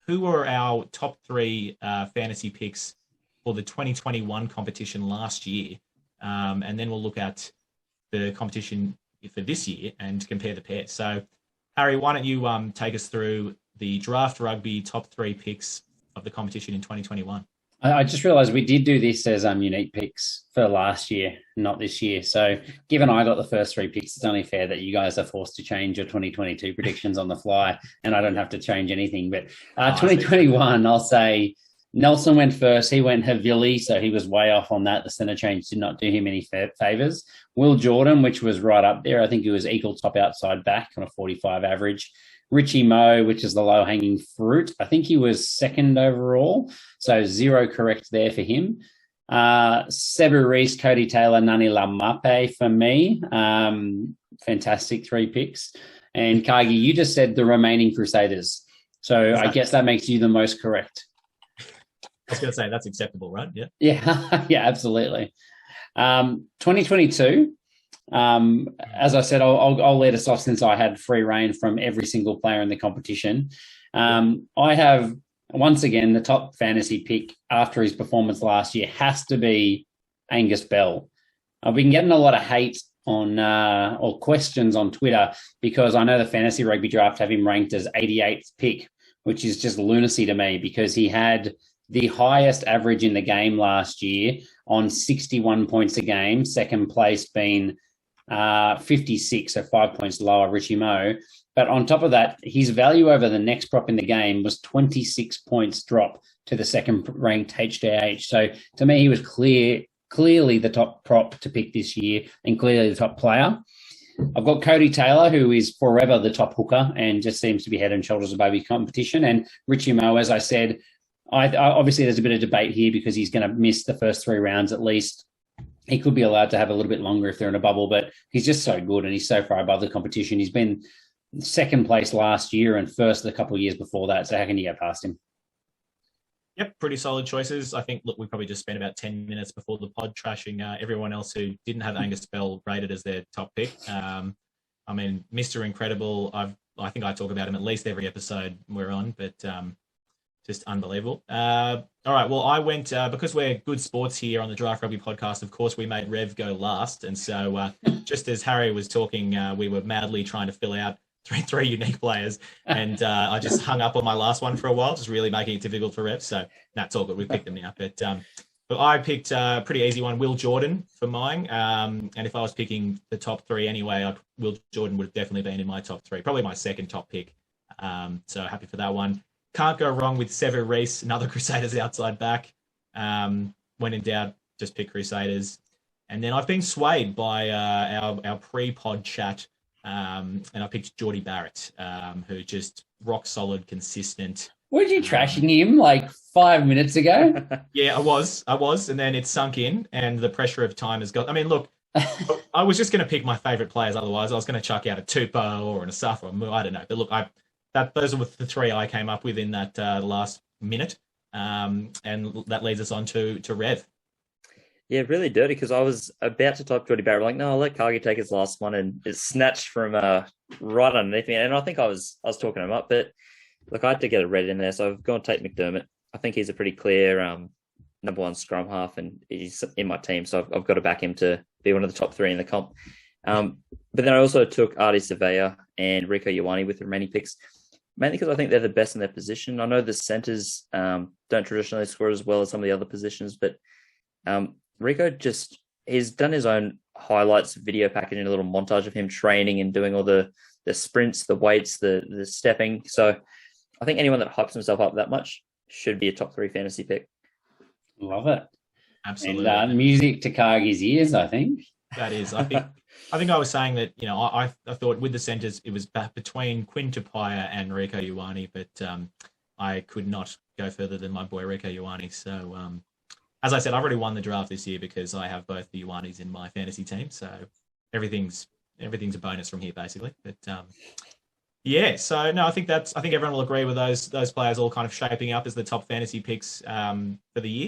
who were our top three fantasy picks for the 2021 competition last year. And then we'll look at the competition for this year and compare the pairs. So, Harry, why don't you take us through the Draft Rugby top three picks of the competition in 2021? I just realised we did do this as unique picks for last year, not this year. So given I got the first three picks, it's only fair that you guys are forced to change your 2022 predictions on the fly, and I don't have to change anything. But 2021, I'll say Nelson went first. He went Havili, so he was way off on that. The centre change did not do him any favours. Will Jordan, which was right up there. I think he was equal top outside back on a 45 average. Richie Moe, which is the low-hanging fruit. I think he was second overall, so 0 correct there for him. Sebu Reece, Cody Taylor, Nani Lamape for me. Fantastic 3 picks. And Kagi, you just said the remaining Crusaders. So exactly. I guess that makes you the most correct. I was going to say, that's acceptable, right? Yeah. Yeah, absolutely. 2022. As I said, I'll lead us off since I had free reign from every single player in the competition. I have, once again, the top fantasy pick after his performance last year has to be Angus Bell. I've been getting a lot of hate on or questions on Twitter because I know the fantasy rugby draft have him ranked as 88th pick, which is just lunacy to me because he had the highest average in the game last year on 61 points a game, second place being 56, so 5 points lower, Richie Moe. But on top of that, his value over the next prop in the game was 26 points drop to the second-ranked HDH. So to me, he was clearly the top prop to pick this year and clearly the top player. I've got Cody Taylor, who is forever the top hooker and just seems to be head and shoulders above his competition. And Richie Moe, as I said, I obviously there's a bit of debate here because he's going to miss the first 3 rounds at least. He could be allowed to have a little bit longer if they're in a bubble, but he's just so good and he's so far above the competition. He's been second place last year and first a couple of years before that. So how can you get past him? Yep, pretty solid choices. I think, look, we probably just spent about 10 minutes before the pod trashing everyone else who didn't have Angus Bell rated as their top pick. I mean, Mr. Incredible, I think I talk about him at least every episode we're on, but just unbelievable. All right, well, I went, because we're good sports here on the Draft Rugby podcast, of course, we made Rev go last. And so just as Harry was talking, we were madly trying to fill out three unique players. And I just hung up on my last one for a while, just really making it difficult for Rev. So that's all good. We picked them now. But I picked a pretty easy one, Will Jordan for mine. And if I was picking the top 3 anyway, Will Jordan would have definitely been in my top 3, probably my second top pick. So happy for that one. Can't go wrong with Sevu Reece, another Crusaders outside back. When in doubt, just pick Crusaders. And then I've been swayed by our pre-pod chat, and I picked Jordy Barrett, who just rock solid, consistent. Weren't you trashing him like 5 minutes ago? Yeah, I was. And then it sunk in, and the pressure of time has got... I mean, look, I was just going to pick my favourite players. Otherwise, I was going to chuck out a Tupou or an Asaf or a Mu. I don't know. But look, those are the 3 I came up with in that last minute. And that leads us on to Rev. Yeah, really dirty because I was about to type Jordy Barrett. Like, no, I'll let Kagi take his last one, and it's snatched from right underneath me. And I think I was talking him up, but look, I had to get a red in there, so I've gone Tate Mcdermott. I think he's a pretty clear number 1 scrum half, and he's in my team, so I've got to back him to be one of the top 3 in the comp. But then I also took Artie Surveyor and Rieko Ioane with the remaining picks, mainly because I think they're the best in their position. I know the centres don't traditionally score as well as some of the other positions, but Rieko he's done his own highlights video package and a little montage of him training and doing all the sprints, the weights, the stepping. So I think anyone that hypes himself up that much should be a top 3 fantasy pick. Love it. Absolutely. And music to Kagi's ears, I think. That is. I think I was saying that, I thought with the centres, it was between Quinn Tupaia and Rieko Ioane, but I could not go further than my boy Rieko Ioane. So, as I said, I've already won the draft this year because I have both the Ioanes in my fantasy team. So everything's a bonus from here, basically. But yeah, so no, I think everyone will agree with those players all kind of shaping up as the top fantasy picks for the year.